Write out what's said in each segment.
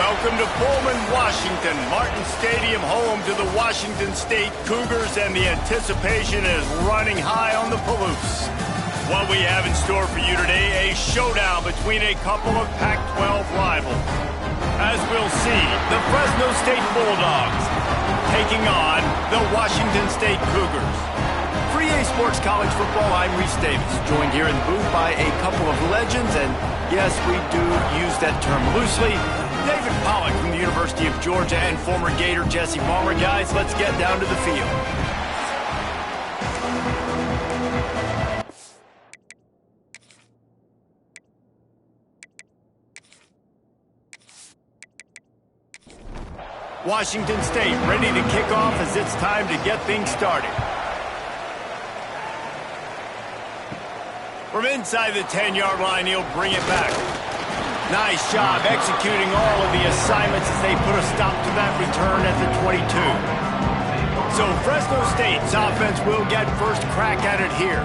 Welcome to Pullman, Washington. Martin Stadium, home to the Washington State Cougars, and the anticipation is running high on the Palouse. What we have in store for you today, a showdown between a couple of Pac-12 rivals. As we'll see, the Fresno State Bulldogs taking on the Washington State Cougars. For EA Sports College Football, I'm Reese Davis, joined here in the booth by a couple of legends, and yes, we do use that term loosely. David Pollack from the University of Georgia and former Gator Jesse Palmer. Guys, let's get down to the field. Washington State ready to kick off as it's time to get things started. From inside the 10-yard line, he'll bring it back. Nice job executing all of the assignments as they put a stop to that return at the 22. So Fresno State's offense will get first crack at it here.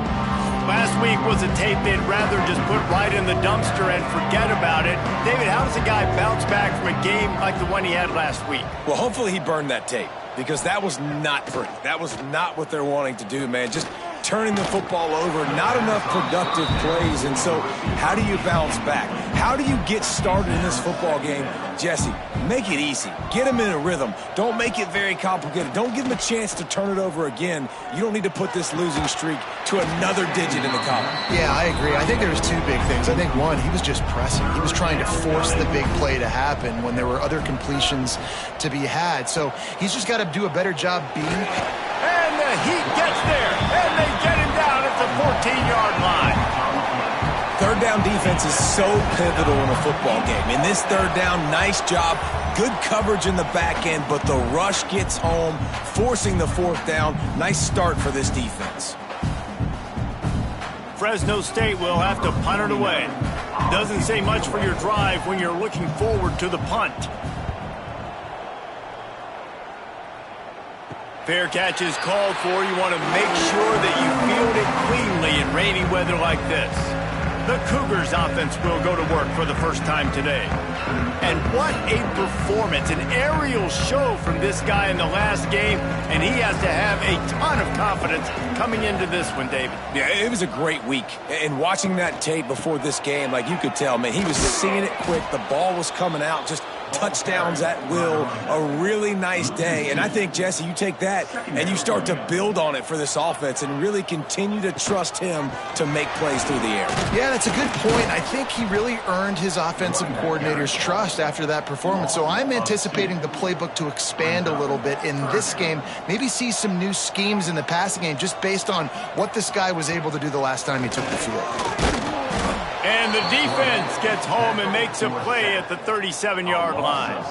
Last week was a tape they'd rather just put right in the dumpster and forget about it. David, how does a guy bounce back from a game like the one he had last week? Well, hopefully he burned that tape, because that was not pretty. That was not what they're wanting to do, man. Just turning the football over, not enough productive plays. And so how do you bounce back? How do you get started in this football game? Jesse, make it easy. Get them in a rhythm. Don't make it very complicated. Don't give them a chance to turn it over again. You don't need to put this losing streak to another digit in the column. Yeah, I agree. I think there was two big things. I think one, he was just pressing. He was trying to force the big play to happen when there were other completions to be had. So he's just got to do a better job being. And the Heat gets there, and they get him down at the 14-yard line. Third down defense is so pivotal in a football game. In this third down, nice job. Good coverage in the back end, but the rush gets home, forcing the fourth down. Nice start for this defense. Fresno State will have to punt it away. Doesn't say much for your drive when you're looking forward to the punt. Fair catch is called for. You want to make sure that you field it cleanly in rainy weather like this. The Cougars offense will go to work for the first time today. And what a performance, an aerial show from this guy in the last game, and he has to have a ton of confidence coming into this one, David. Yeah, it was a great week. And watching that tape before this game, like you could tell, man, he was seeing it quick. The ball was coming out, just touchdowns at will. A really nice day. And I think, Jesse, you take that and you start to build on it for this offense and really continue to trust him to make plays through the air. Yeah, that's a good point. I think he really earned his offensive coordinator's trust after that performance. So I'm anticipating the playbook to expand a little bit in this game. Maybe see some new schemes in the passing game just based on what this guy was able to do the last time he took the field. And the defense gets home and makes a play at the 37-yard line.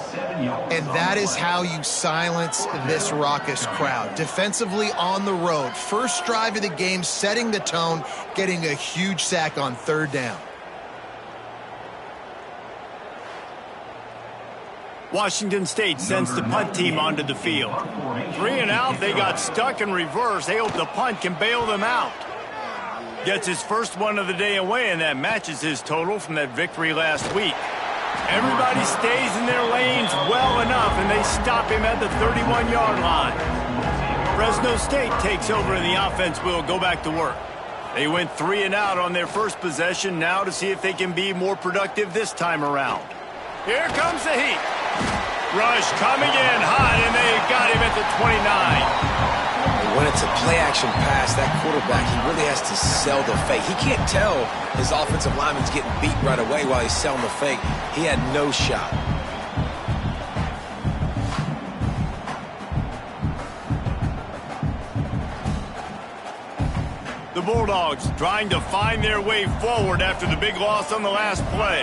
And that is how you silence this raucous crowd. Defensively on the road. First drive of the game, setting the tone, getting a huge sack on third down. Washington State sends the punt team onto the field. 3 and out, they got stuck in reverse. They hope the punt can bail them out. Gets his first one of the day away, and that matches his total from that victory last week. Everybody stays in their lanes well enough, and they stop him at the 31-yard line. Fresno State takes over, and the offense will go back to work. They went 3 and out on their first possession, now to see if they can be more productive this time around. Here comes the Heat. Rush coming in hot, and they got him at the 29. When it's a play-action pass, that quarterback, he really has to sell the fake. He can't tell his offensive lineman's getting beat right away while he's selling the fake. He had no shot. The Bulldogs trying to find their way forward after the big loss on the last play.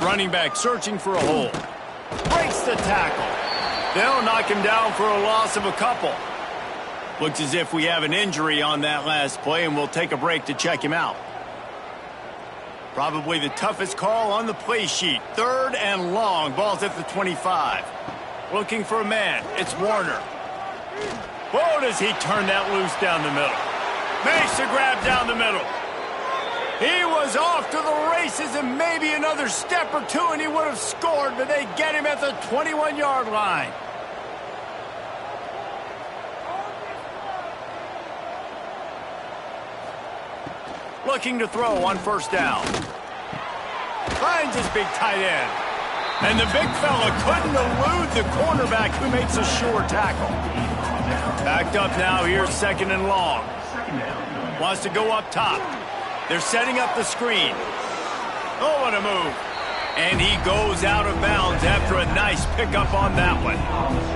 Running back searching for a hole. Breaks the tackle. They'll knock him down for a loss of a couple. Looks as if we have an injury on that last play, and we'll take a break to check him out. Probably the toughest call on the play sheet. 3rd and long. Ball's at the 25. Looking for a man. It's Warner. Whoa, does he turn that loose down the middle. Makes the grab down the middle. He was off to the races, and maybe another step or two and he would have scored, but they get him at the 21-yard line. Looking to throw on first down. Finds his big tight end. And the big fella couldn't elude the cornerback who makes a sure tackle. Backed up now, here's second and long. Wants to go up top. They're setting up the screen. Oh, what a move. And he goes out of bounds after a nice pickup on that one.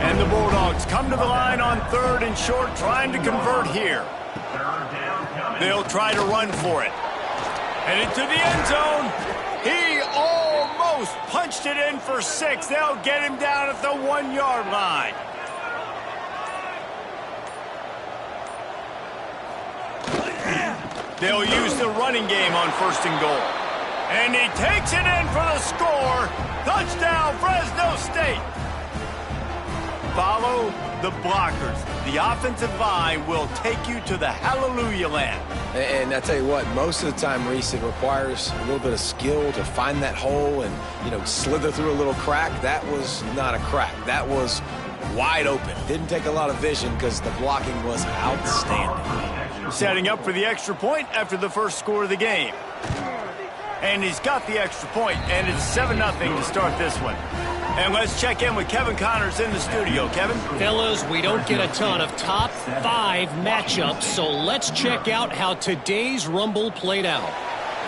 And the Bulldogs come to the line on third and short, trying to convert here. They'll try to run for it. And into the end zone. He almost punched it in for 6. They'll get him down at the 1-yard line. They'll use the running game on first and goal. And he takes it in for the score. Touchdown, Fresno State. Follow the blockers. The offensive line will take you to the hallelujah land. And I tell you what, most of the time, Reese, it requires a little bit of skill to find that hole and, slither through a little crack. That was not a crack. That was wide open. Didn't take a lot of vision because the blocking was outstanding. Setting up for the extra point after the first score of the game. And he's got the extra point, and it's 7-0 to start this one. And let's check in with Kevin Connors in the studio. Kevin? Fellas, we don't get a ton of top 5 matchups, so let's check out how today's Rumble played out.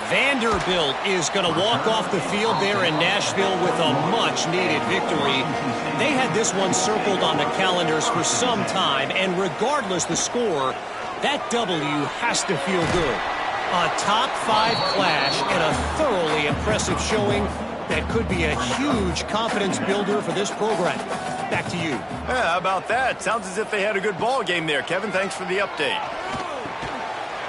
Vanderbilt is going to walk off the field there in Nashville with a much-needed victory. They had this one circled on the calendars for some time, and regardless the score, that W has to feel good. A top 5 clash and a thoroughly impressive showing that could be a huge confidence builder for this program. Back to you. Yeah, how about that? Sounds as if they had a good ball game there, Kevin. Thanks for the update.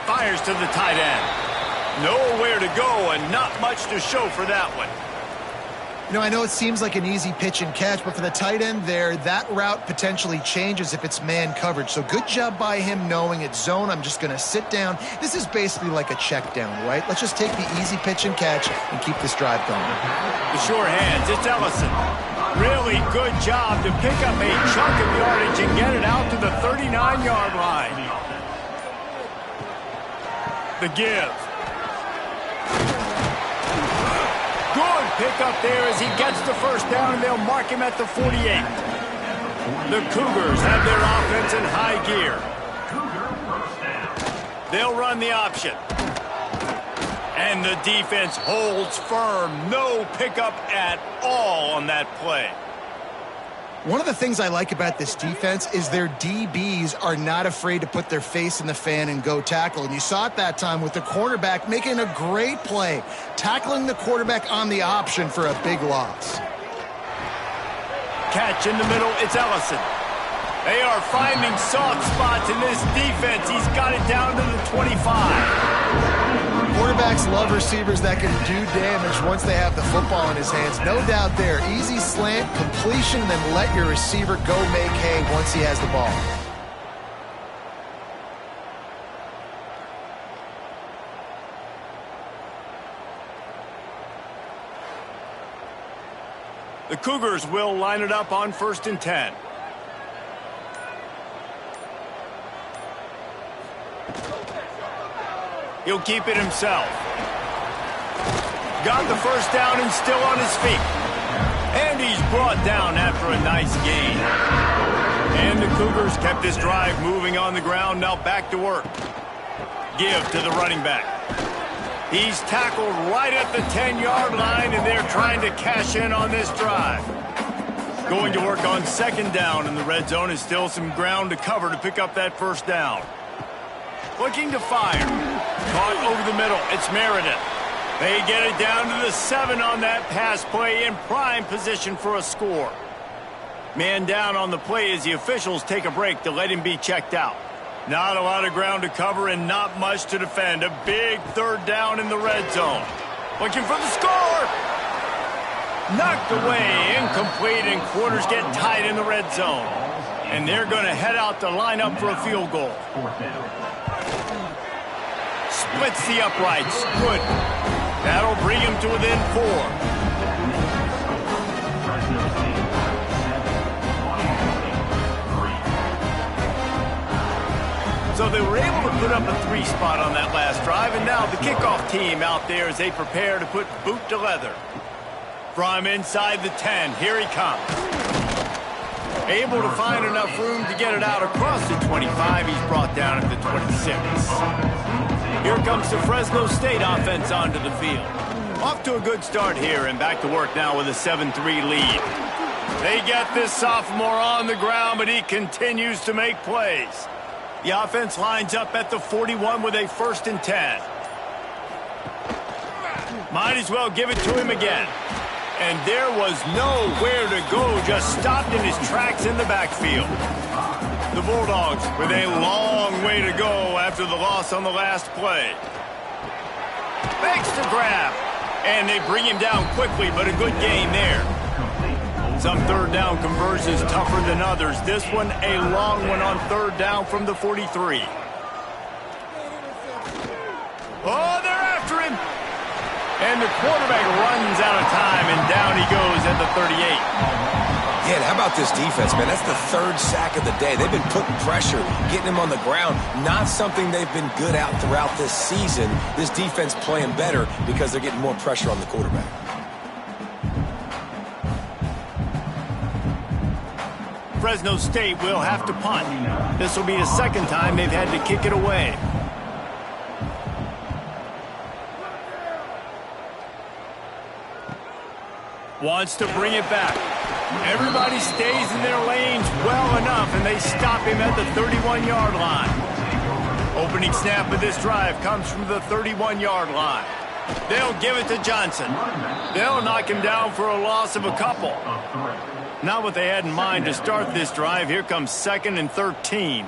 Fires to the tight end. Nowhere to go and not much to show for that one. I know it seems like an easy pitch and catch, but for the tight end there, that route potentially changes if it's man coverage. So good job by him knowing it's zone. I'm just going to sit down. This is basically like a check down, right? Let's just take the easy pitch and catch and keep this drive going. The sure hands, it's Ellison. Really good job to pick up a chunk of yardage and get it out to the 39-yard line. The give. Good pick up there as he gets the first down, and they'll mark him at the 48. The Cougars have their offense in high gear. They'll run the option. And the defense holds firm. No pickup at all on that play. One of the things I like about this defense is their DBs are not afraid to put their face in the fan and go tackle. And you saw it that time with the cornerback making a great play, tackling the quarterback on the option for a big loss. Catch in the middle, it's Ellison. They are finding soft spots in this defense. He's got it down to the 25. Quarterbacks love receivers that can do damage once they have the football in his hands. No doubt there. Easy slant, completion, and then let your receiver go make hay once he has the ball. The Cougars will line it up on 1st and 10. He'll keep it himself. Got the first down and still on his feet. And he's brought down after a nice gain. And the Cougars kept this drive moving on the ground. Now back to work. Give to the running back. He's tackled right at the 10-yard line, and they're trying to cash in on this drive. Going to work on 2nd down in the red zone is still some ground to cover to pick up that first down. Looking to fire. Caught over the middle. It's Meredith. They get it down to the 7 on that pass play in prime position for a score. Man down on the play as the officials take a break to let him be checked out. Not a lot of ground to cover and not much to defend. A big 3rd down in the red zone. Looking for the score. Knocked away. Incomplete, and quarters get tight in the red zone. And they're going to head out to line up for a field goal. splits the uprights. Good. That'll bring him to within 4. So they were able to put up a 3 spot on that last drive, and now the kickoff team out there as they prepare to put boot to leather. From inside the 10, here he comes. Able to find enough room to get it out across the 25. He's brought down at the 26. Here comes the Fresno State offense onto the field. Off to a good start here, and back to work now with a 7-3 lead. They get this sophomore on the ground, but he continues to make plays. The offense lines up at the 41 with a 1st and 10. Might as well give it to him again. And there was nowhere to go, just stopped in his tracks in the backfield. The Bulldogs with a long way to go after the loss on the last play. Makes the grab. And they bring him down quickly, but a good gain there. Some 3rd down conversions tougher than others. This one a long one on 3rd down from the 43. Oh, they're after him. And the quarterback runs out of time, and down he goes at the 38. Yeah, and how about this defense, man? That's the 3rd sack of the day. They've been putting pressure, getting him on the ground. Not something they've been good at throughout this season. This defense playing better because they're getting more pressure on the quarterback. Fresno State will have to punt. This will be the 2nd time they've had to kick it away. Wants to bring it back. Everybody stays in their lanes well enough, and they stop him at the 31-yard line. Opening snap of this drive comes from the 31-yard line. They'll give it to Johnson. They'll knock him down for a loss of a couple. Not what they had in mind to start this drive. Here comes 2nd and 13.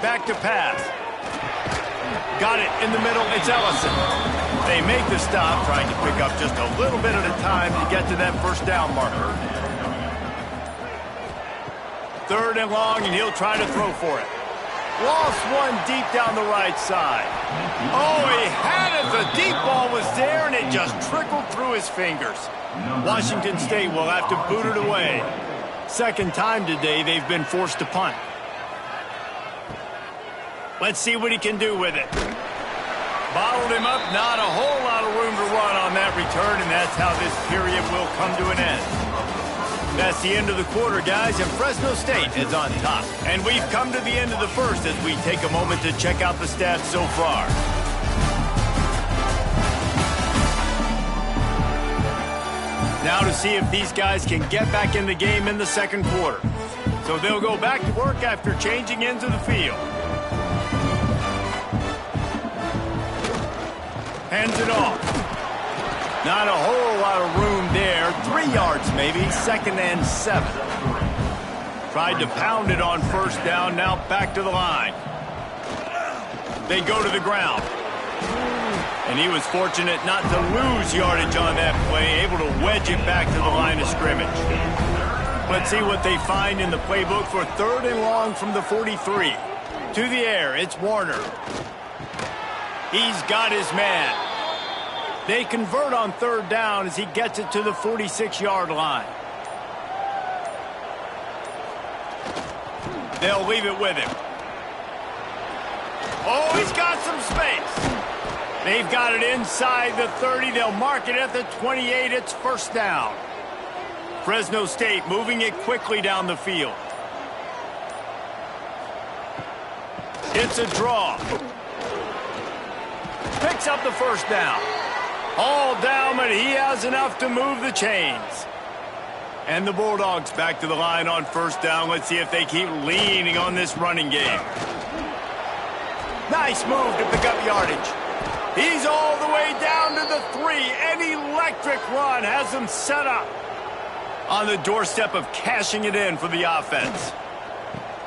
Back to pass. Got it in the middle. It's Ellison. They make the stop, trying to pick up just a little bit at a time to get to that 1st down marker. 3rd and long, and he'll try to throw for it. Lost one deep down the right side. Oh, he had it. The deep ball was there, and it just trickled through his fingers. Washington State will have to boot it away. 2nd time today they've been forced to punt. Let's see what he can do with it. Bottled him up, not a whole lot of room to run on that return, and that's how this period will come to an end. That's the end of the quarter, guys, and Fresno State is on top. And we've come to the end of the 1st as we take a moment to check out the stats so far. Now to see if these guys can get back in the game in the 2nd quarter. So they'll go back to work after changing into the field. Hands it off. Not a whole lot of room there. 3 yards maybe. 2nd and 7. Tried to pound it on 1st down. Now back to the line. They go to the ground. And he was fortunate not to lose yardage on that play. Able to wedge it back to the line of scrimmage. Let's see what they find in the playbook for 3rd and long from the 43. To the air, it's Warner. He's got his man. They convert on 3rd down as he gets it to the 46-yard line. They'll leave it with him. Oh, he's got some space. They've got it inside the 30. They'll mark it at the 28. It's 1st down. Fresno State moving it quickly down the field. It's a draw. Picks up the 1st down. All down, but he has enough to move the chains. And the Bulldogs back to the line on 1st down. Let's see if they keep leaning on this running game. Nice move to pick up yardage. He's all the way down to the 3. An electric run has him set up on the doorstep of cashing it in for the offense.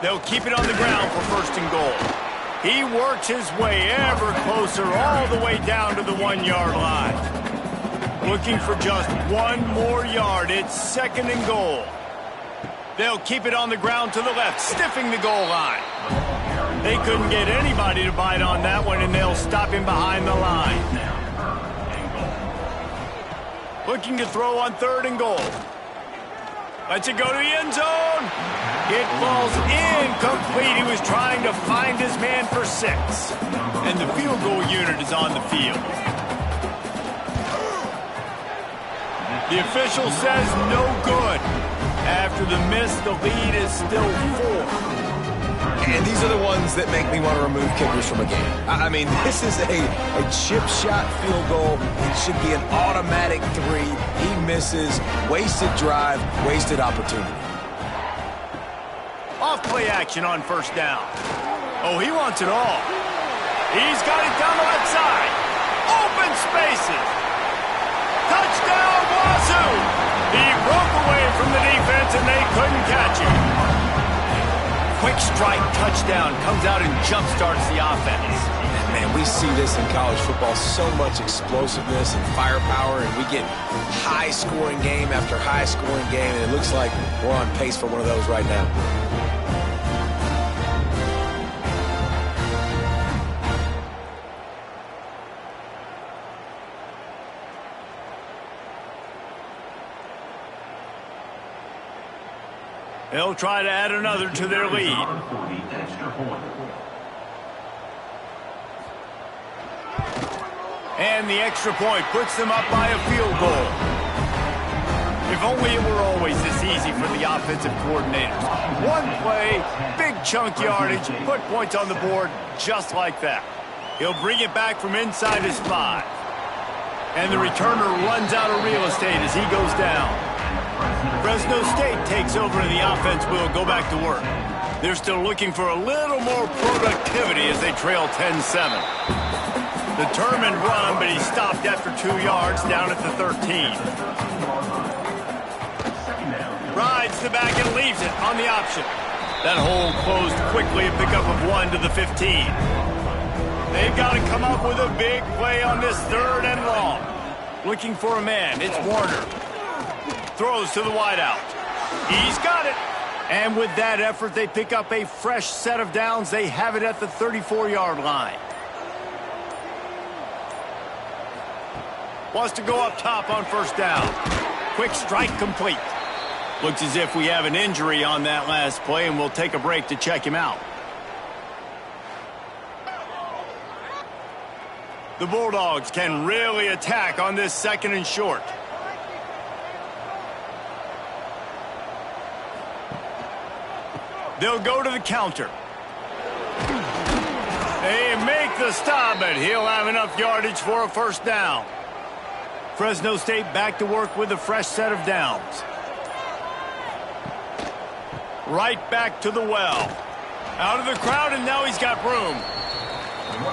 They'll keep it on the ground for 1st and goal. He works his way ever closer all the way down to the 1-yard line. Looking for just 1 more yard. It's 2nd and goal. They'll keep it on the ground to the left, stiffing the goal line. They couldn't get anybody to bite on that one, and they'll stop him behind the line. Looking to throw on 3rd and goal. Lets it go to the end zone. It falls incomplete. He was trying to find his man for 6. And the field goal unit is on the field. The official says no good. After the miss, the lead is still 4. And these are the ones that make me want to remove kickers from a game. I mean, this is a chip shot field goal. It should be an automatic 3. He misses. Wasted drive, wasted opportunity. Off play action on 1st down. Oh, he wants it all. He's got it down the left side. Open spaces. Touchdown, Wazoo! He broke away from the defense, and they couldn't catch him. Quick strike touchdown comes out and jump-starts the offense. Man, we see this in college football, so much explosiveness and firepower, and we get high-scoring game after high-scoring game, and it looks like we're on pace for one of those right now. They'll try to add another to their lead. And the extra point puts them up by a field goal. If only it were always this easy for the offensive coordinators. One play, big chunk yardage, put points on the board just like that. He'll bring it back from inside his 5. And the returner runs out of real estate as he goes down. Fresno State takes over and the offense will go back to work. They're still looking for a little more productivity as they trail 10-7. Determined run, but he stopped after 2 yards down at the 13. Rides the back and leaves it on the option. That hole closed quickly, a pickup of 1 to the 15. They've got to come up with a big play on this 3rd and long. Looking for a man, it's Warner. Throws to the wideout. He's got it. And with that effort, they pick up a fresh set of downs. They have it at the 34-yard line. Wants to go up top on 1st down. Quick strike complete. Looks as if we have an injury on that last play, and we'll take a break to check him out. The Bulldogs can really attack on this 2nd and short. They'll go to the counter. They make the stop, but he'll have enough yardage for a 1st down. Fresno State back to work with a fresh set of downs. Right back to the well. Out of the crowd, and now he's got room.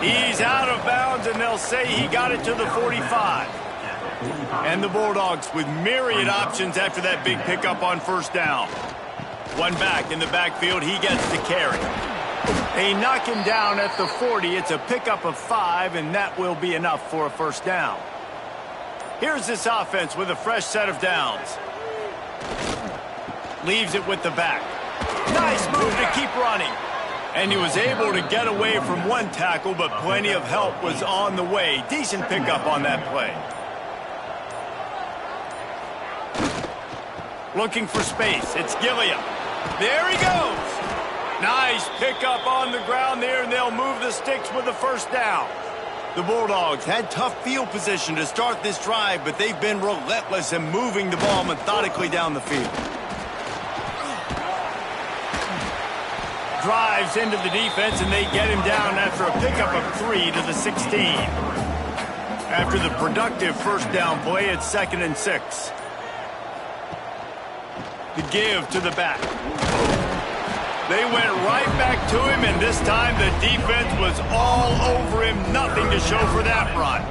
He's out of bounds, and they'll say he got it to the 45. And the Bulldogs with myriad options after that big pickup on 1st down. One back in the backfield, he gets to carry. They knock him down at the 40. It's a pickup of 5, and that will be enough for a 1st down. Here's this offense with a fresh set of downs. Leaves it with the back. Nice move to keep running. And he was able to get away from 1 tackle, but plenty of help was on the way. Decent pickup on that play. Looking for space. It's Gilliam. There he goes. Nice pickup on the ground there, and they'll move the sticks with the 1st down. The Bulldogs had tough field position to start this drive, but they've been relentless in moving the ball methodically down the field. Drives into the defense, and they get him down after a pickup of 3 to the 16. After the productive 1st down play, it's 2nd and 6. The give to the back. They went right back to him, and this time the defense was all over him. Nothing to show for that run.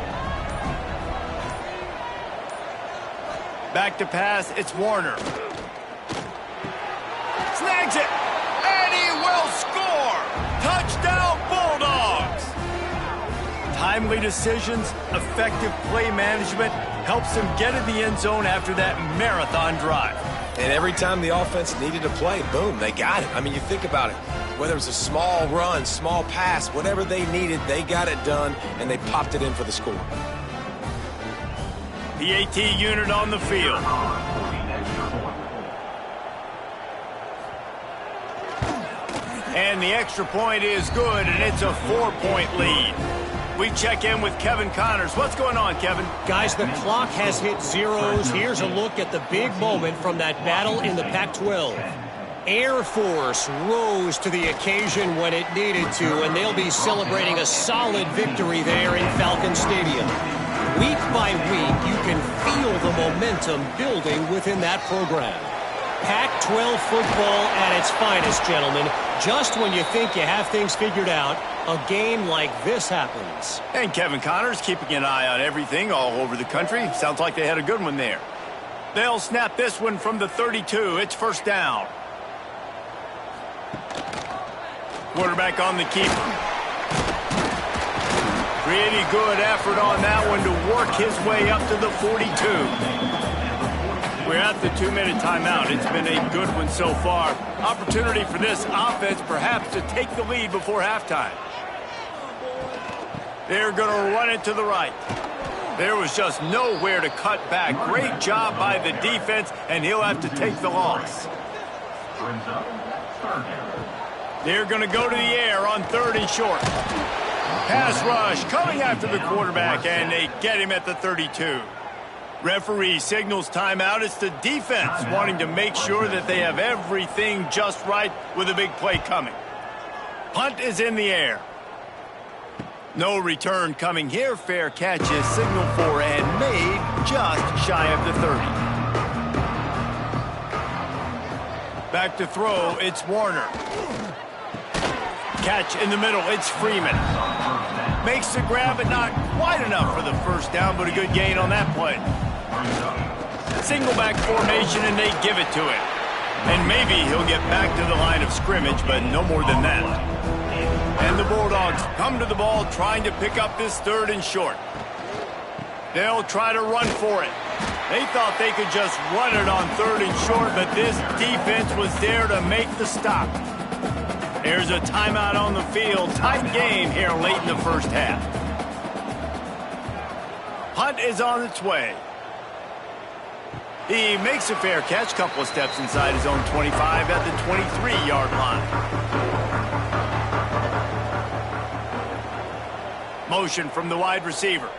Back to pass, it's Warner. Snags it, and he will score! Touchdown, Bulldogs! Timely decisions, effective play management helps them get in the end zone after that marathon drive. And every time the offense needed to play, boom, they got it. I mean, you think about it. Whether it's a small run, small pass, whatever they needed, they got it done, and they popped it in for the score. The AT unit on the field. And the extra point is good, and it's a 4-point lead. We check in with Kevin Connors. What's going on, Kevin? Guys, the clock has hit zeros. Here's a look at the big moment from that battle in the Pac-12. Air Force rose to the occasion when it needed to, and they'll be celebrating a solid victory there in Falcon Stadium. Week by week, you can feel the momentum building within that program. Pac-12 football at its finest, gentlemen. Just when you think you have things figured out, a game like this happens. And Kevin Connors keeping an eye on everything all over the country. Sounds like they had a good one there. They'll snap this one from the 32. It's first down. Quarterback on the keeper. Pretty good effort on that one to work his way up to the 42. We're at the 2-minute timeout. It's been a good one so far. Opportunity for this offense perhaps to take the lead before halftime. They're going to run it to the right. There was just nowhere to cut back. Great job by the defense, and he'll have to take the loss. They're going to go to the air on 3rd and short. Pass rush coming after the quarterback, and they get him at the 32. Referee signals timeout. It's the defense wanting to make sure that they have everything just right with a big play coming. Punt is in the air. No return coming here. Fair catch is signaled for and made just shy of the 30. Back to throw. It's Warner. Catch in the middle. It's Freeman. Makes the grab, but not quite enough for the first down, but a good gain on that play. Single back formation, and they give it to him. And maybe he'll get back to the line of scrimmage, but no more than that. And the Bulldogs come to the ball trying to pick up this 3rd and short. They'll try to run for it. They thought they could just run it on 3rd and short, but this defense was there to make the stop. There's a timeout on the field. Tight game here late in the first half. Punt is on its way. He makes a fair catch, couple of steps inside his own 25 at the 23-yard line. Motion from the wide receiver.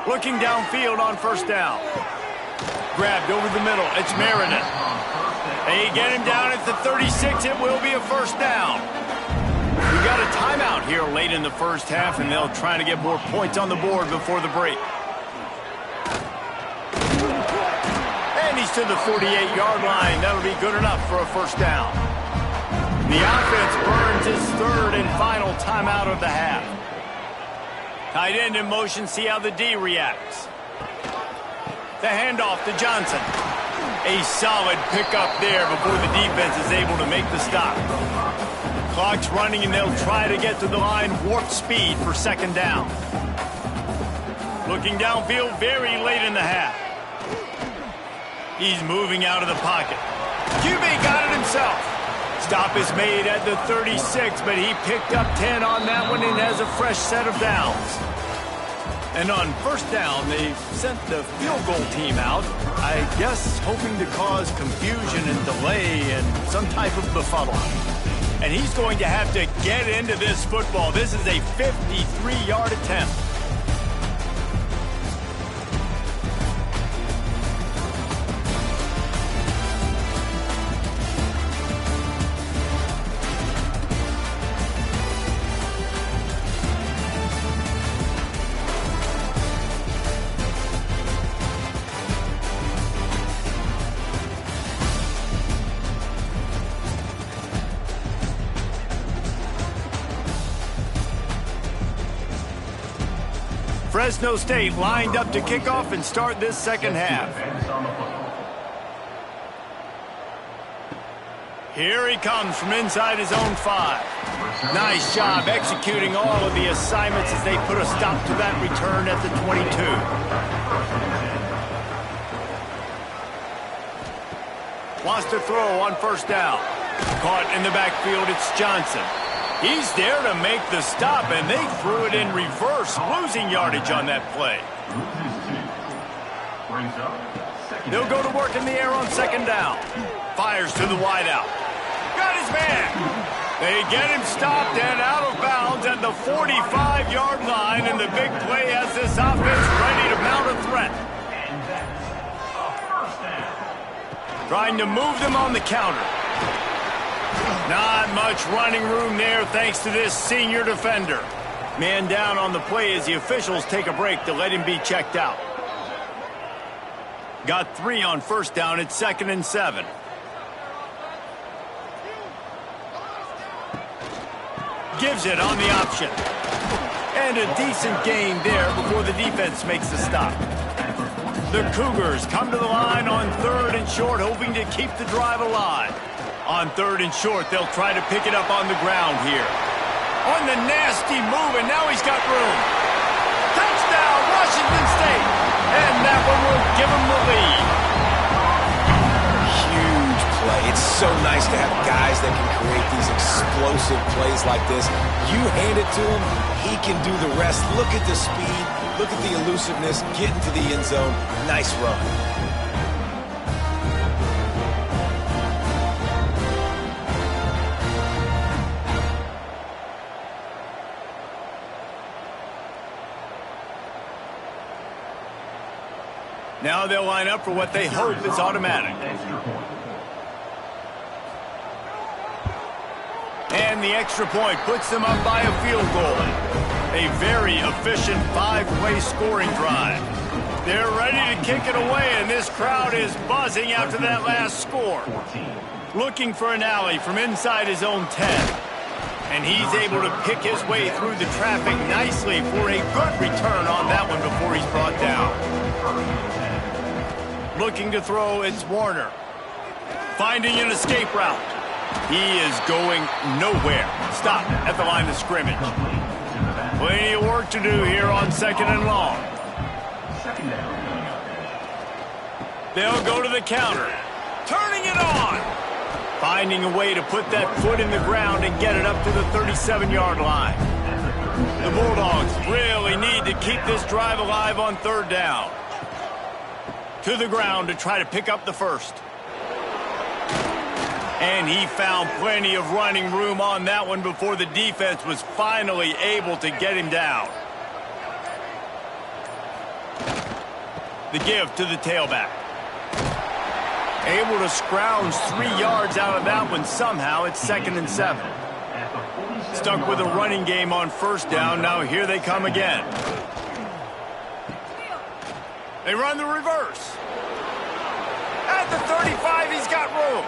Looking downfield on first down. Grabbed over the middle. It's Meredith. They get him down at the 36. It will be a first down. We got a timeout here late in the first half, and they'll try to get more points on the board before the break. And he's to the 48-yard line. That'll be good enough for a first down. The offense burns his 3rd and final timeout of the half. Tight end in motion. See how the D reacts. The handoff to Johnson. A solid pickup there before the defense is able to make the stop. Clock's running, and they'll try to get to the line warp speed for second down. Looking downfield very late in the half. He's moving out of the pocket. QB got it himself. Stop is made at the 36, but he picked up 10 on that one and has a fresh set of downs. And on first down, they sent the field goal team out, I guess hoping to cause confusion and delay and some type of befuddle. And he's going to have to get into this football. This is a 53-yard attempt. Fresno State lined up to kick off and start this second half. Here he comes from inside his own 5. Nice job executing all of the assignments as they put a stop to that return at the 22. Wants to throw on first down. Caught in the backfield, it's Johnson. He's there to make the stop, and they threw it in reverse, losing yardage on that play. They'll go to work in the air on second down. Fires to the wideout. Got his man. They get him stopped and out of bounds at the 45-yard line, and the big play has this offense ready to mount a threat. Trying to move them on the counter. Not much running room there thanks to this senior defender. Man down on the play as the officials take a break to let him be checked out. Got 3 on first down. It's 2nd and 7. Gives it on the option. And a decent gain there before the defense makes the stop. The Cougars come to the line on 3rd and short, hoping to keep the drive alive. On 3rd and short, they'll try to pick it up on the ground here. On the nasty move, and now he's got room. Touchdown, Washington State. And that one will give him the lead. Huge play. It's so nice to have guys that can create these explosive plays like this. You hand it to him, he can do the rest. Look at the speed. Look at the elusiveness. Get into the end zone. Nice run. Now they'll line up for what they hope is automatic. And the extra point puts them up by a field goal. A very efficient 5-play scoring drive. They're ready to kick it away, and this crowd is buzzing after that last score. Looking for an alley from inside his own 10. And he's able to pick his way through the traffic nicely for a good return on that one before he's brought down. Looking to throw, it's Warner. Finding an escape route. He is going nowhere. Stop at the line of scrimmage. Plenty of work to do here on 2nd and long. They'll go to the counter. Turning it on. Finding a way to put that foot in the ground and get it up to the 37-yard line. The Bulldogs really need to keep this drive alive on 3rd down. To the ground to try to pick up the first. And he found plenty of running room on that one before the defense was finally able to get him down. The give to the tailback. Able to scrounge 3 yards out of that one somehow. It's 2nd and 7. Stuck with a running game on 1st down. Now here they come again. They run the reverse. At the 35, he's got room.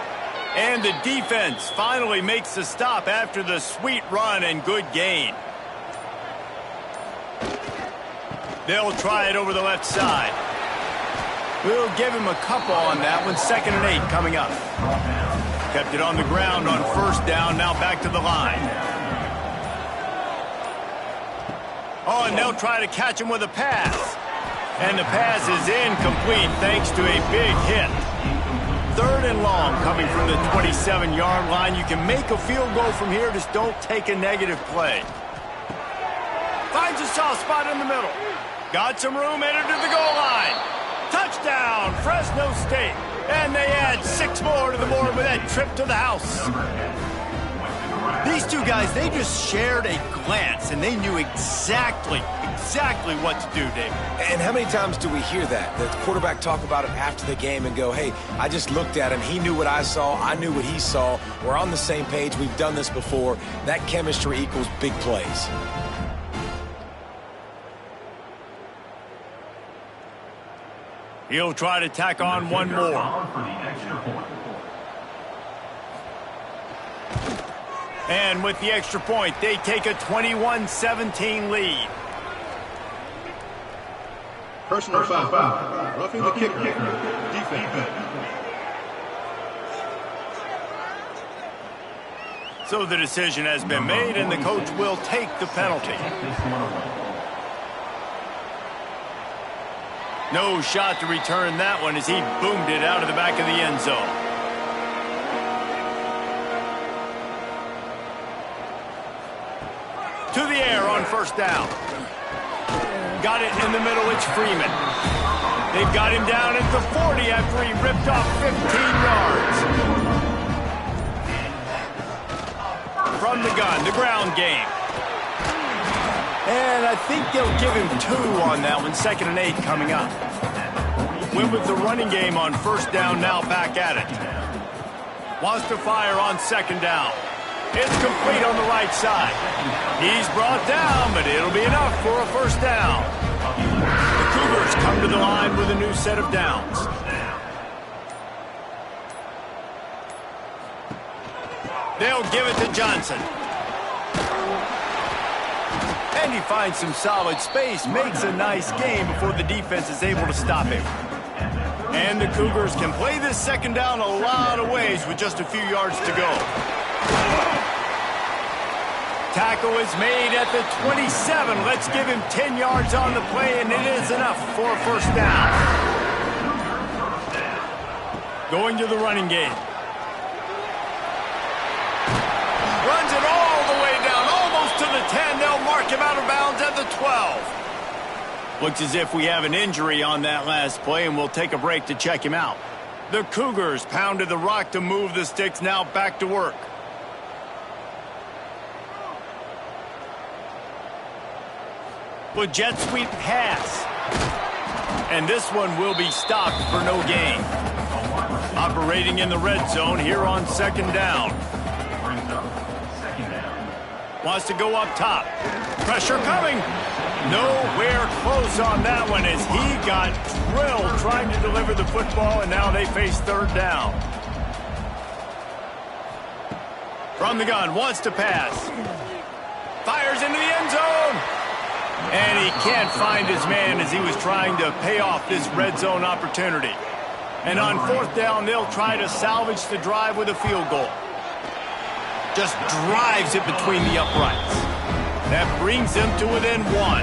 And the defense finally makes the stop after the sweet run and good gain. They'll try it over the left side. We'll give him a couple on that one. 2nd and 8 coming up. Kept it on the ground on 1st down. Now back to the line. Oh, and they'll try to catch him with a pass. And the pass is incomplete thanks to a big hit. 3rd and long coming from the 27-yard line. You can make a field goal from here, just don't take a negative play. Finds a soft spot in the middle. Got some room, headed to the goal line. Touchdown, Fresno State. And they add 6 more to the board with that trip to the house. These two guys, they just shared a glance, and they knew exactly what to do, Dave. And how many times do we hear that? The quarterback talk about it after the game and go, hey, I just looked at him. He knew what I saw. I knew what he saw. We're on the same page. We've done this before. That chemistry equals big plays. He'll try to tack on one more. And with the extra point, they take a 21-17 lead. Personal foul. Roughing the kicker. Defense. So the decision has been made, and the coach will take the penalty. No shot to return that one as he boomed it out of the back of the end zone. To the air on first down. Got it in the middle. It's Freeman. They've got him down at the 40 after he ripped off 15 yards. From the gun, the ground game. And I think they'll give him 2 on that one. 2nd and 8 coming up. Went with the running game on first down, now back at it. Wants to fire on 2nd down. It's complete on the right side. He's brought down, but it'll be enough for a first down. The Cougars come to the line with a new set of downs. They'll give it to Johnson. And he finds some solid space, makes a nice game before the defense is able to stop him. And the Cougars can play this 2nd down a lot of ways with just a few yards to go. Tackle is made at the 27. Let's give him 10 yards on the play, and it is enough for a first down. Going to the running game. Runs it all the way down, almost to the 10. They'll mark him out of bounds at the 12. Looks as if we have an injury on that last play, and we'll take a break to check him out. The Cougars pounded the rock to move the sticks, now back to work. With jet sweep pass. And this one will be stopped for no gain. Operating in the red zone here on 2nd down. Wants to go up top. Pressure coming. Nowhere close on that one as he got drilled trying to deliver the football, and now they face 3rd down. From the gun, wants to pass. Fires into the end zone. And he can't find his man as he was trying to pay off this red zone opportunity. And on 4th down, they'll try to salvage the drive with a field goal. Just drives it between the uprights. That brings them to within 1.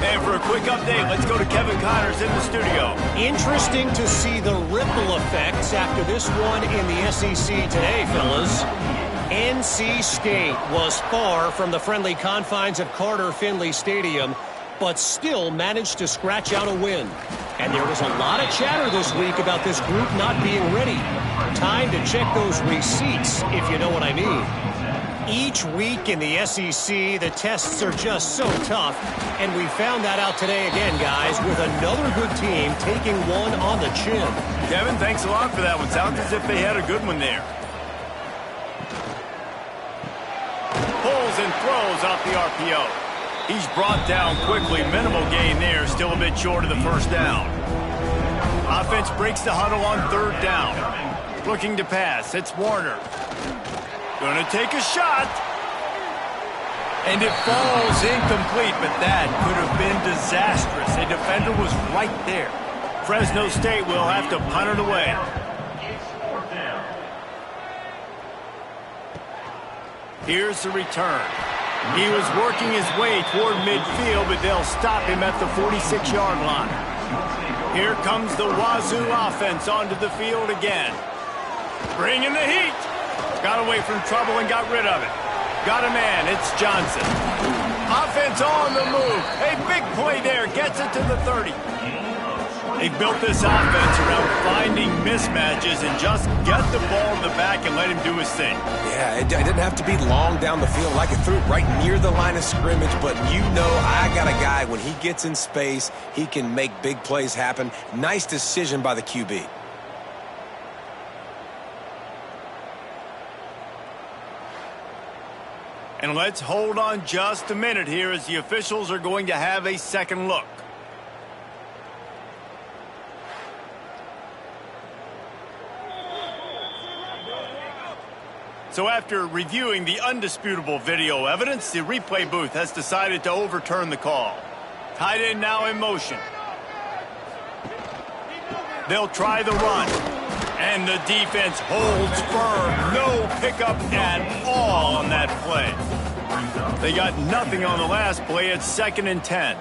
And for a quick update, let's go to Kevin Connors in the studio. Interesting to see the ripple effects after this one in the SEC today, fellas. NC State was far from the friendly confines of Carter Finley Stadium, but still managed to scratch out a win. And there was a lot of chatter this week about this group not being ready. Time to check those receipts, if you know what I mean. Each week in the SEC, the tests are just so tough, and we found that out today again, guys, with another good team taking one on the chin. Kevin, thanks a lot for that one. Sounds as if they had a good one there. Pulls and throws off the RPO. He's brought down quickly. Minimal gain there. Still a bit short of the first down. Offense breaks the huddle on 3rd down. Looking to pass. It's Warner. Going to take a shot. And it falls incomplete, but that could have been disastrous. A defender was right there. Fresno State will have to punt it away. Here's the return. He was working his way toward midfield, but they'll stop him at the 46-yard line. Here comes the Wazoo offense onto the field again. Bringing the heat. Got away from trouble and got rid of it. Got a man. It's Johnson. Offense on the move. A big play there. Gets it to the 30. They built this offense around finding mismatches and just get the ball in the back and let him do his thing. Yeah, it didn't have to be long down the field. I could throw it right near the line of scrimmage, but you know I got a guy, when he gets in space, he can make big plays happen. Nice decision by the QB. And let's hold on just a minute here as the officials are going to have a second look. So after reviewing the undisputable video evidence, the replay booth has decided to overturn the call. Tight end now in motion. They'll try the run. And the defense holds firm. No pickup at all on that play. They got nothing on the last play. It's 2nd and 10.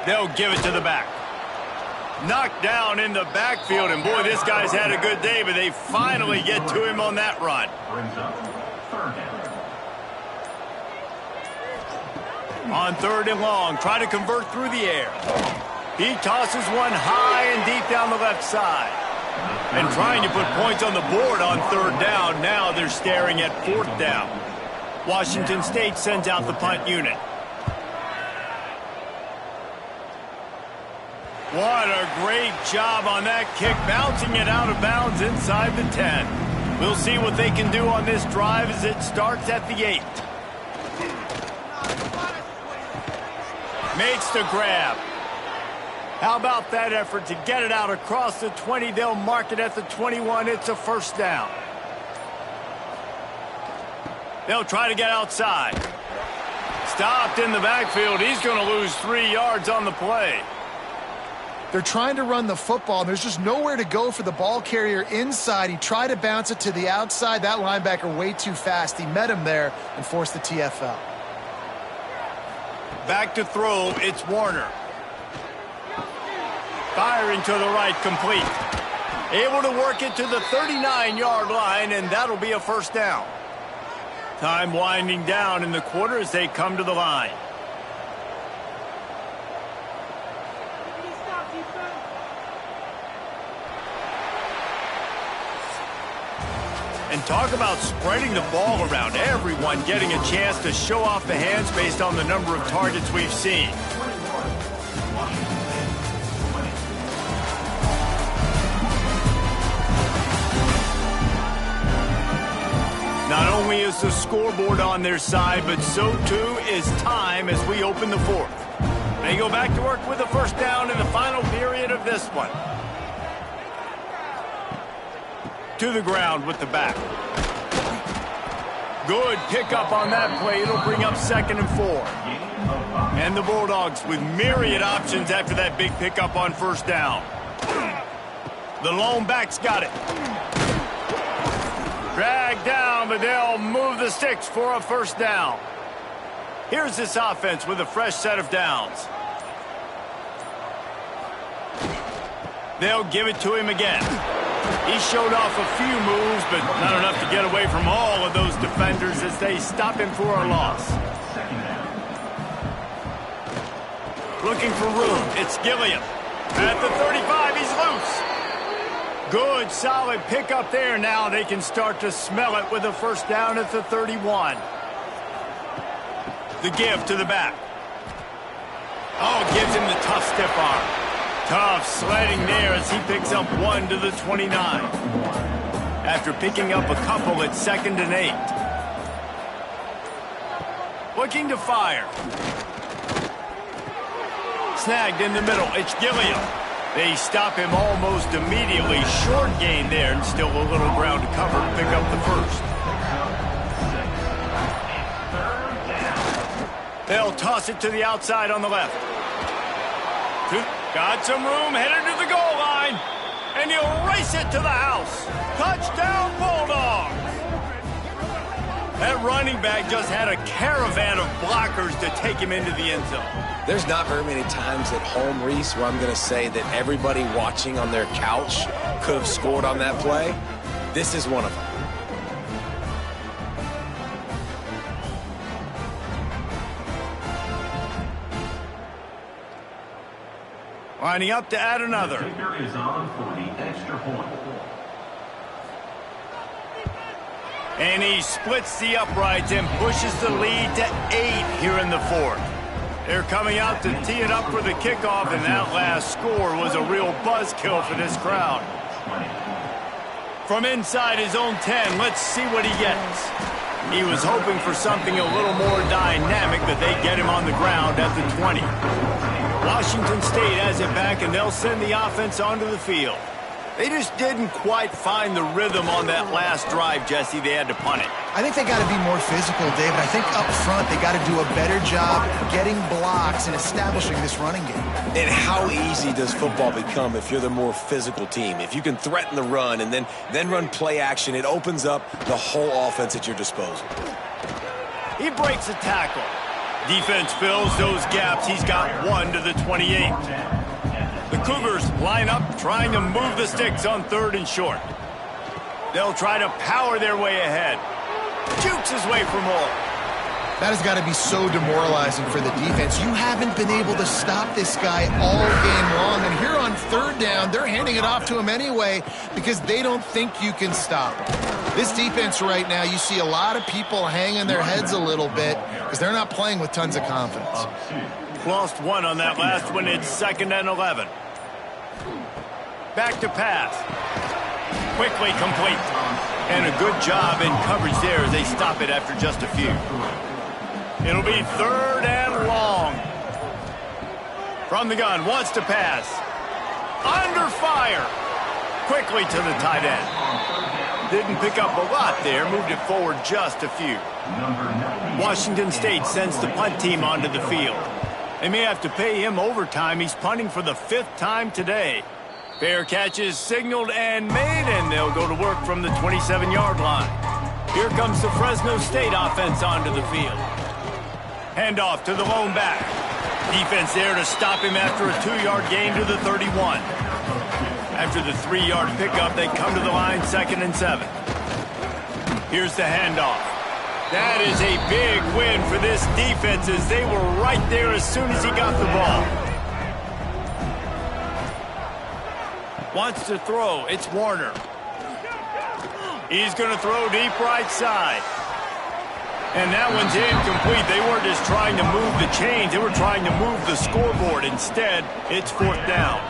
They'll give it to the back. Knocked down in the backfield, and boy, this guy's had a good day, but they finally get to him on that run. On 3rd and long, try to convert through the air. He tosses one high and deep down the left side. And trying to put points on the board on 3rd down. Now they're staring at 4th down. Washington State sends out the punt unit. What a great job on that kick, bouncing it out of bounds inside the 10. We'll see what they can do on this drive as it starts at the 8. Makes the grab. How about that effort to get it out across the 20? They'll mark it at the 21. It's a 1st down. They'll try to get outside. Stopped in the backfield. He's going to lose 3 yards on the play. They're trying to run the football. There's just nowhere to go for the ball carrier inside. He tried to bounce it to the outside. That linebacker way too fast. He met him there and forced the TFL. Back to throw. It's Warner. Firing to the right, complete. Able to work it to the 39-yard line, and that'll be a 1st down. Time winding down in the quarter as they come to the line. And talk about spreading the ball around. Everyone getting a chance to show off the hands based on the number of targets we've seen. Not only is the scoreboard on their side, but so too is time as we open the 4th. They go back to work with a 1st down in the final period of this one. To the ground with the back. Good pickup on that play. It'll bring up 2nd and 4. And the Bulldogs with myriad options after that big pickup on 1st down. The lone back's got it. Dragged down, but they'll move the sticks for a 1st down. Here's this offense with a fresh set of downs. They'll give it to him again. He showed off a few moves, but not enough to get away from all of those defenders as they stop him for a loss. Looking for room. It's Gilliam. At the 35, he's loose. Good, solid pickup there. Now they can start to smell it with a 1st down at the 31. The give to the back. Oh, gives him the tough stiff arm. Tough sledding there as he picks up 1 to the 29. After picking up a couple at 2nd and 8. Looking to fire. Snagged in the middle. It's Gilliam. They stop him almost immediately. Short gain there and still a little ground to cover to pick up the 1st. They'll toss it to the outside on the left. Got some room, headed to the goal line. And he'll race it to the house. Touchdown, Bulldogs! That running back just had a caravan of blockers to take him into the end zone. There's not very many times at home, Reese, where I'm going to say that everybody watching on their couch could have scored on that play. This is one of them. Lining up to add another. Kicker is on for the extra point. And he splits the uprights and pushes the lead to 8 here in the 4th. They're coming out to tee it up for the kickoff, and that last score was a real buzzkill for this crowd. From inside his own 10, let's see what he gets. He was hoping for something a little more dynamic, but they get him on the ground at the 20. Washington State has it back, and they'll send the offense onto the field. They just didn't quite find the rhythm on that last drive, Jesse. They had to punt it. I think they got to be more physical, David. I think up front they got to do a better job getting blocks and establishing this running game. And how easy does football become if you're the more physical team? If you can threaten the run and then run play action, it opens up the whole offense at your disposal. He breaks a tackle. Defense fills those gaps. He's got 1 to the 28. The Cougars line up, trying to move the sticks on 3rd and short. They'll try to power their way ahead. Jukes his way for more. That has got to be so demoralizing for the defense. You haven't been able to stop this guy all game long. And here on third down, they're handing it off to him anyway because they don't think you can stop him. This defense right now, you see a lot of people hanging their heads a little bit because they're not playing with tons of confidence. Lost one on that last one. It's 2nd and 11. Back to pass. Quickly complete. And a good job in coverage there as they stop it after just a few. It'll be 3rd and long. From the gun, wants to pass. Under fire. Quickly to the tight end. Didn't pick up a lot there, moved it forward just a few. Washington State sends the punt team onto the field. They may have to pay him overtime. He's punting for the 5th time today. Fair catch is signaled and made, and they'll go to work from the 27-yard line. Here comes the Fresno State offense onto the field. Handoff to the lone back. Defense there to stop him after a 2-yard gain to the 31. After the 3-yard pickup, they come to the line 2nd and 7. Here's the handoff. That is a big win for this defense as they were right there as soon as he got the ball. Wants to throw. It's Warner. He's going to throw deep right side. And that one's incomplete. They weren't just trying to move the chains. They were trying to move the scoreboard. Instead, it's 4th down.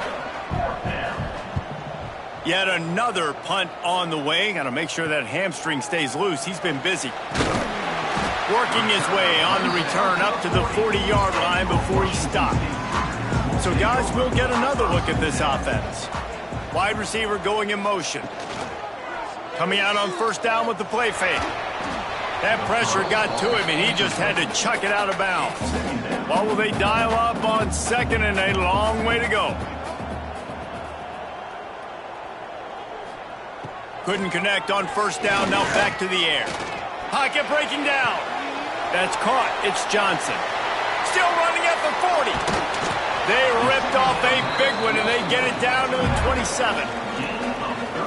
Yet another punt on the way. Got to make sure that hamstring stays loose. He's been busy. Working his way on the return up to the 40-yard line before he stopped. So, guys, we'll get another look at this offense. Wide receiver going in motion. Coming out on 1st down with the play fake. That pressure got to him, and he just had to chuck it out of bounds. What will they dial up on 2nd and a long way to go? Couldn't connect on 1st down, now back to the air. Pocket breaking down. That's caught. It's Johnson. Still running at the 40. They ripped off a big one, and they get it down to the 27.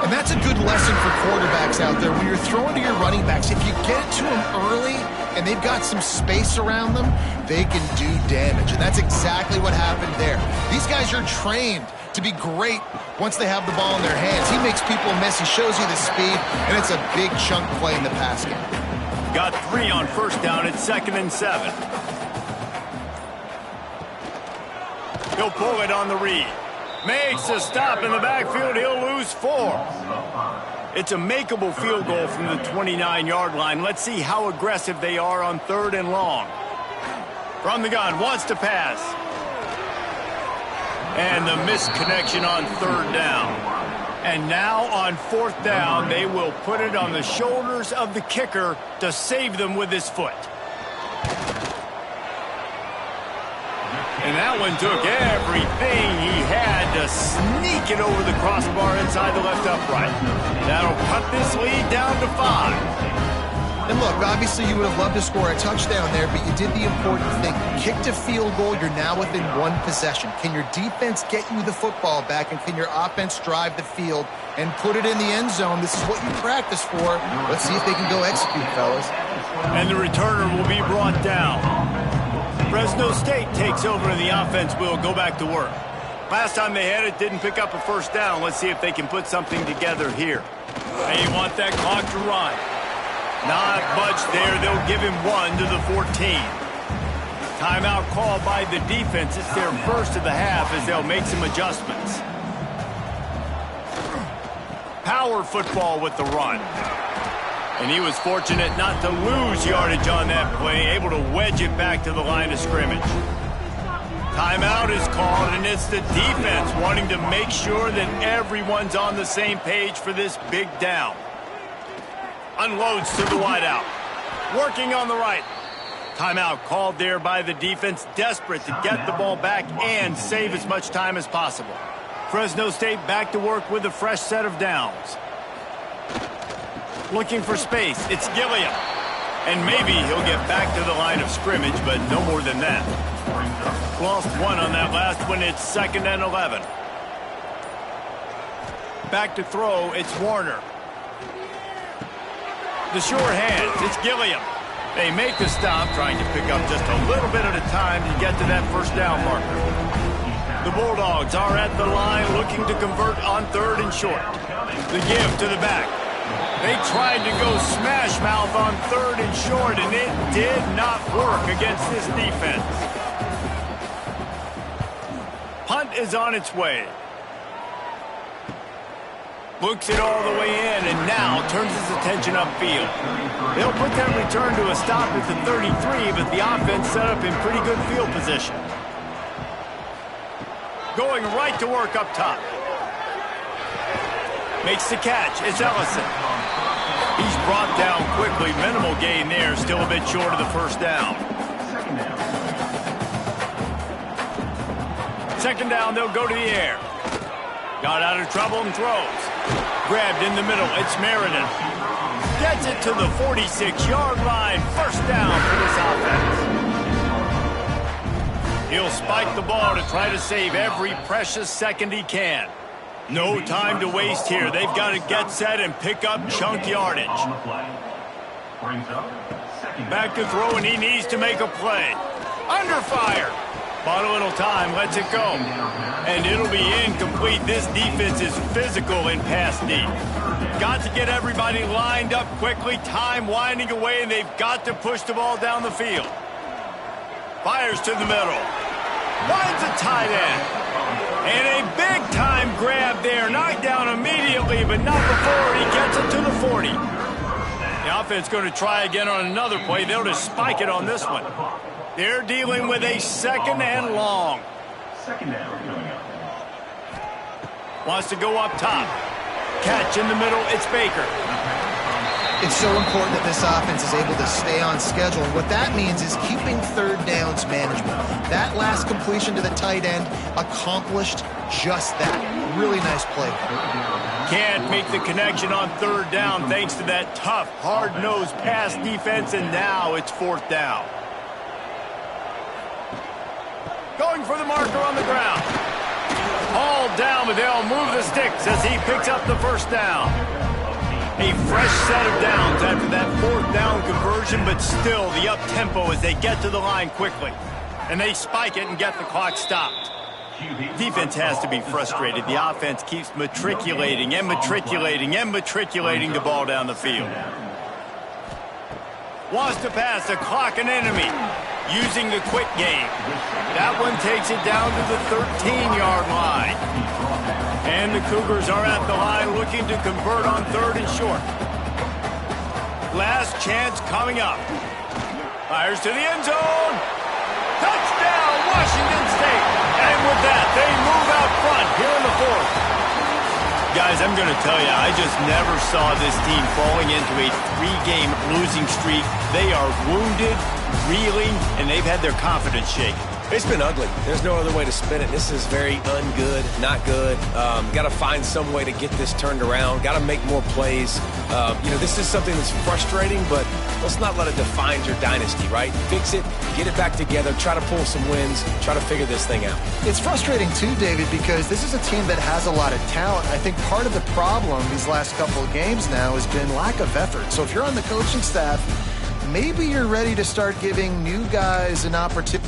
And that's a good lesson for quarterbacks out there. When you're throwing to your running backs, if you get it to them early and they've got some space around them, they can do damage. And that's exactly what happened there. These guys are trained to be great once they have the ball in their hands. He makes people miss. He shows you the speed, and it's a big chunk play in the pass game. Got 3 on 1st down. It's 2nd and 7. He'll pull it on the read. Makes a stop in the backfield. He'll lose 4. It's a makeable field goal from the 29-yard line. Let's see how aggressive they are on 3rd and long. From the gun, wants to pass. And the missed connection on 3rd down. And now on 4th down, they will put it on the shoulders of the kicker to save them with his foot. And that one took everything he had to sneak it over the crossbar inside the left upright. That'll cut this lead down to 5. And look, obviously you would have loved to score a touchdown there, but you did the important thing. You kicked a field goal, you're now within 1 possession. Can your defense get you the football back, and can your offense drive the field and put it in the end zone? This is what you practice for. Let's see if they can go execute, fellas. And the returner will be brought down. Fresno State takes over and the offense will go back to work. Last time they had it, didn't pick up a 1st down. Let's see if they can put something together here. They want that clock to run. Not much there. They'll give him 1 to the 14. Timeout called by the defense. It's their first of the half as they'll make some adjustments. Power football with the run. And he was fortunate not to lose yardage on that play, able to wedge it back to the line of scrimmage. Timeout is called, and it's the defense wanting to make sure that everyone's on the same page for this big down. Unloads to the wideout. Working on the right. Timeout called there by the defense, desperate to get the ball back and save as much time as possible. Fresno State back to work with a fresh set of downs. Looking for space. It's Gilliam. And maybe he'll get back to the line of scrimmage, but no more than that. Lost 1 on that last one. It's 2nd and 11. Back to throw. It's Warner. The sure hands. It's Gilliam. They make the stop, trying to pick up just a little bit at a time to get to that first down marker. The Bulldogs are at the line looking to convert on 3rd and short. The give to the back. They tried to go smash mouth on 3rd and short, and it did not work against this defense. Punt is on its way. Looks it all the way in, and now turns his attention upfield. They'll put that return to a stop at the 33, but the offense set up in pretty good field position. Going right to work up top. Makes the catch. It's Ellison. He's brought down quickly. Minimal gain there. Still a bit short of the first down. Second down, they'll go to the air. Got out of trouble and throws. Grabbed in the middle. It's Meredith. Gets it to the 46-yard line. First down for this offense. He'll spike the ball to try to save every precious second he can. No time to waste here. They've got to get set and pick up chunk yardage. Back to throw, and he needs to make a play. Under fire. Bought a little time, lets it go. And it'll be incomplete. This defense is physical in pass deep. Got to get everybody lined up quickly. Time winding away, and they've got to push the ball down the field. Fires to the middle. Finds a tight end. And a big-time grab there. Knocked down immediately, but not before he gets it to the 40. The offense going to try again on another play. They'll just spike it on this one. They're dealing with a second and long. Wants to go up top. Catch in the middle. It's Baker. It's so important that this offense is able to stay on schedule. And what that means is keeping third downs manageable. That last completion to the tight end accomplished just that. Really nice play. Can't make the connection on third down thanks to that tough, hard-nosed pass defense, and now it's fourth down. Going for the marker on the ground. Hauled down, but they'll move the sticks as he picks up the first down. A fresh set of downs after that fourth down conversion, but still the up-tempo as they get to the line quickly. And they spike it and get the clock stopped. Defense has to be frustrated. The offense keeps matriculating and matriculating and matriculating the ball down the field. Wants to pass the clock an enemy. Using the quick game. That one takes it down to the 13-yard line. And the Cougars are at the line looking to convert on 3rd and short. Last chance coming up. Fires to the end zone. Touchdown, Washington State. And with that, they move out front here in the 4th. Guys, I'm going to tell you, I just never saw this team falling into a 3-game losing streak. They are wounded, reeling, and they've had their confidence shaken. It's been ugly. There's no other way to spin it. This is very ungood, not good. Got to find some way to get this turned around. Got to make more plays. This is something that's frustrating, but let's not let it define your dynasty, right? Fix it, get it back together, try to pull some wins, try to figure this thing out. It's frustrating too, David, because this is a team that has a lot of talent. I think part of the problem these last couple of games now has been lack of effort. So if you're on the coaching staff, maybe you're ready to start giving new guys an opportunity.